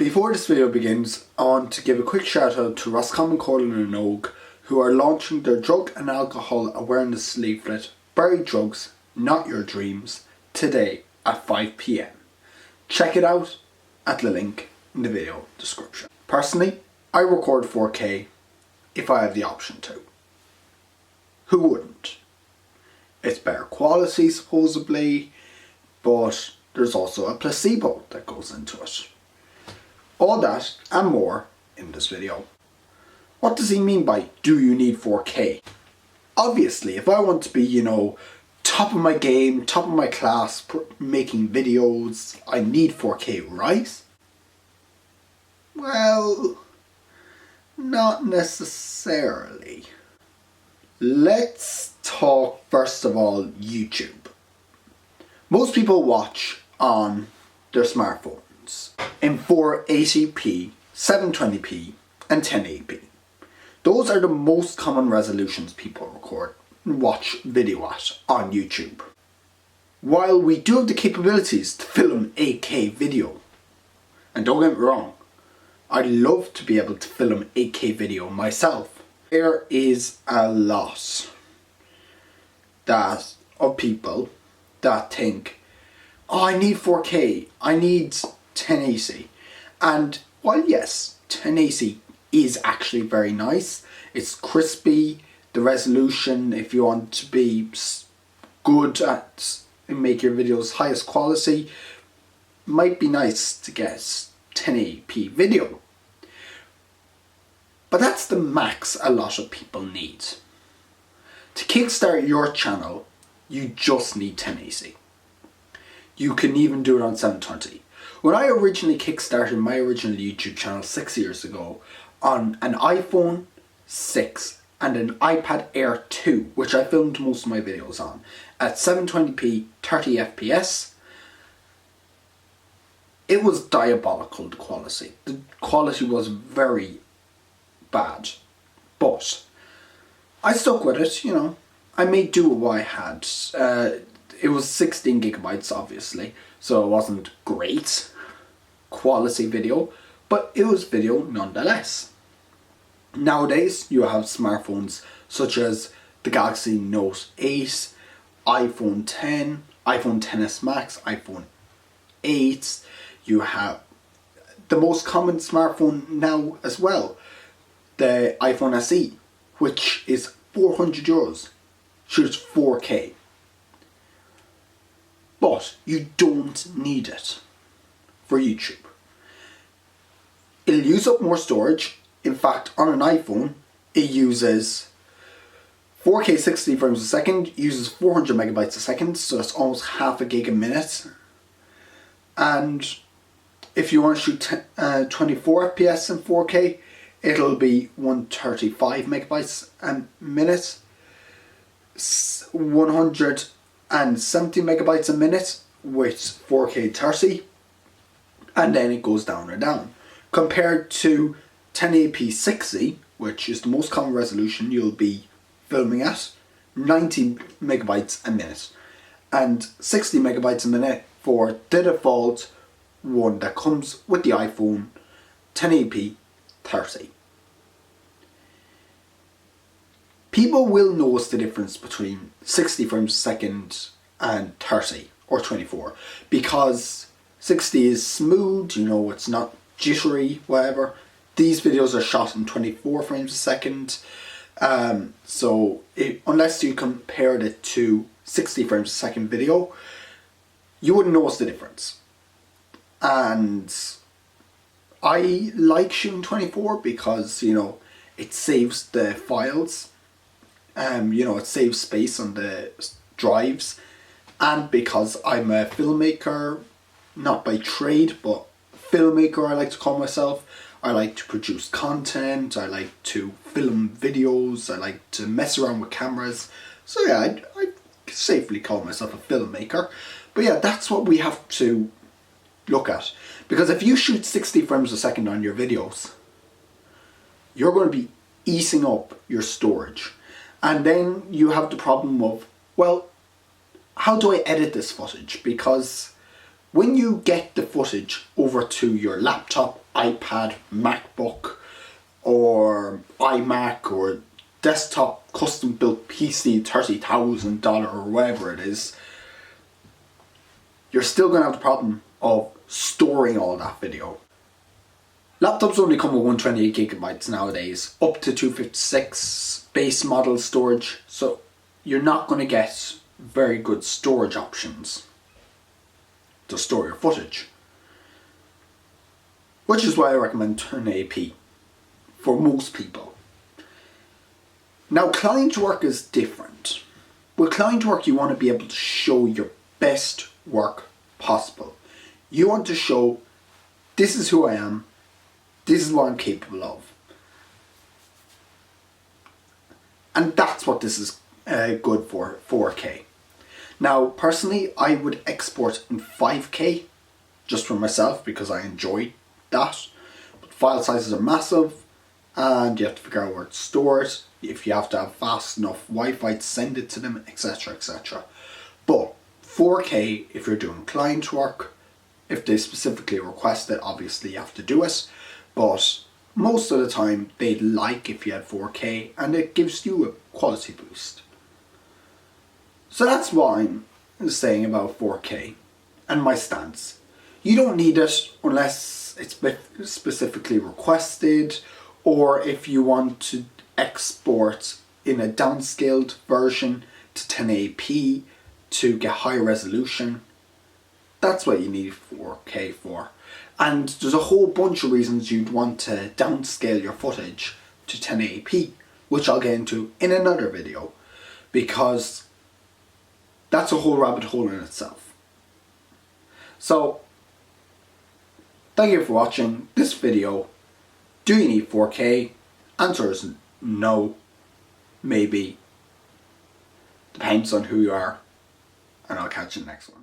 Before this video begins, I want to give a quick shout out to Roscommon, Corlin and Ogue, who are launching their drug and alcohol awareness leaflet, Bury Drugs, Not Your Dreams, today at 5 PM. Check it out at the link in the video description. Personally, I record 4K if I have the option to. Who wouldn't? It's better quality supposedly, but there's also a placebo that goes into it. All that and more in this video. What does he mean by, do you need 4K? Obviously, if I want to be, top of my game, top of my class, making videos, I need 4K, right? Well, not necessarily. Let's talk first of all YouTube. Most people watch on their smartphones in 480p, 720p and 1080p. Those are the most common resolutions people record and watch video at on YouTube. While we do have the capabilities to film 8K video, and don't get me wrong, I'd love to be able to film 8K video myself, there is a lot of people that think, oh, I need 4K, I need 1080. And while yes, 1080 is actually very nice, it's crispy, the resolution, if you want to be good at and make your videos highest quality, might be nice to get 1080p video. But that's the max a lot of people need. To kickstart your channel, you just need 1080. You can even do it on 720. When I originally kickstarted my original YouTube channel 6 years ago on an iPhone 6 and an iPad Air 2, which I filmed most of my videos on, at 720p 30 FPS, it was diabolical, the quality. The quality was very bad, but I stuck with it, I made do with what I had. It was 16 gigabytes obviously, so it wasn't great quality video, but it was video nonetheless. Nowadays you have smartphones such as the Galaxy Note 8, iPhone 10, iPhone XS Max, iPhone 8, you have the most common smartphone now as well, the iPhone SE, which is €400, shoots 4K. But you don't need it for YouTube. It'll use up more storage. In fact, on an iPhone, it uses 4K 60 frames a second, uses 400 megabytes a second, so that's almost half a gig a minute. And if you want to shoot 24 FPS in 4K, it'll be 135 megabytes a minute, 170 megabytes a minute with 4K 30, and then it goes down and down. Compared to 1080p 60, which is the most common resolution you'll be filming at, 90 megabytes a minute, and 60 megabytes a minute for the default one that comes with the iPhone, 1080p 30. People will notice the difference between 60 frames a second and 30 or 24 because 60 is smooth, it's not jittery, whatever. These videos are shot in 24 frames a second, so unless you compared it to 60 frames a second video, you wouldn't notice the difference. And I like shooting 24 because, it saves the files. It saves space on the drives, and because I'm a filmmaker, not by trade, but filmmaker I like to call myself. I like to produce content, I like to film videos, I like to mess around with cameras. So yeah, I safely call myself a filmmaker. But yeah, that's what we have to look at. Because if you shoot 60 frames a second on your videos, you're going to be eating up your storage. And then you have the problem of, well, how do I edit this footage? Because When you get the footage over to your laptop, iPad, MacBook, or iMac, or desktop custom built PC, $30,000 or whatever it is, you're still going to have the problem of storing all that video. Laptops only come with 128 gigabytes nowadays, up to 256 base model storage, so you're not going to get very good storage options to store your footage. Which is why I recommend 1080p for most people. Now, client work is different. With client work, you want to be able to show your best work possible. You want to show, this is who I am, this is what I'm capable of. And that's what this is good for, 4K. Now, personally, I would export in 5K just for myself because I enjoy that. But file sizes are massive and you have to figure out where to store it, if you have to have fast enough Wi-Fi to send it to them, etc, etc. But 4K, if you're doing client work, if they specifically request it, obviously you have to do it. But most of the time, they'd like if you had 4K and it gives you a quality boost. So that's what I'm saying about 4K and my stance. You don't need it unless it's specifically requested, or if you want to export in a downscaled version to 1080p to get high resolution. That's what you need 4K for. And there's a whole bunch of reasons you'd want to downscale your footage to 1080p, which I'll get into in another video, because that's a whole rabbit hole in itself. So, thank you for watching this video. Do you need 4K? Answer is no, maybe. Depends on who you are. And I'll catch you in the next one.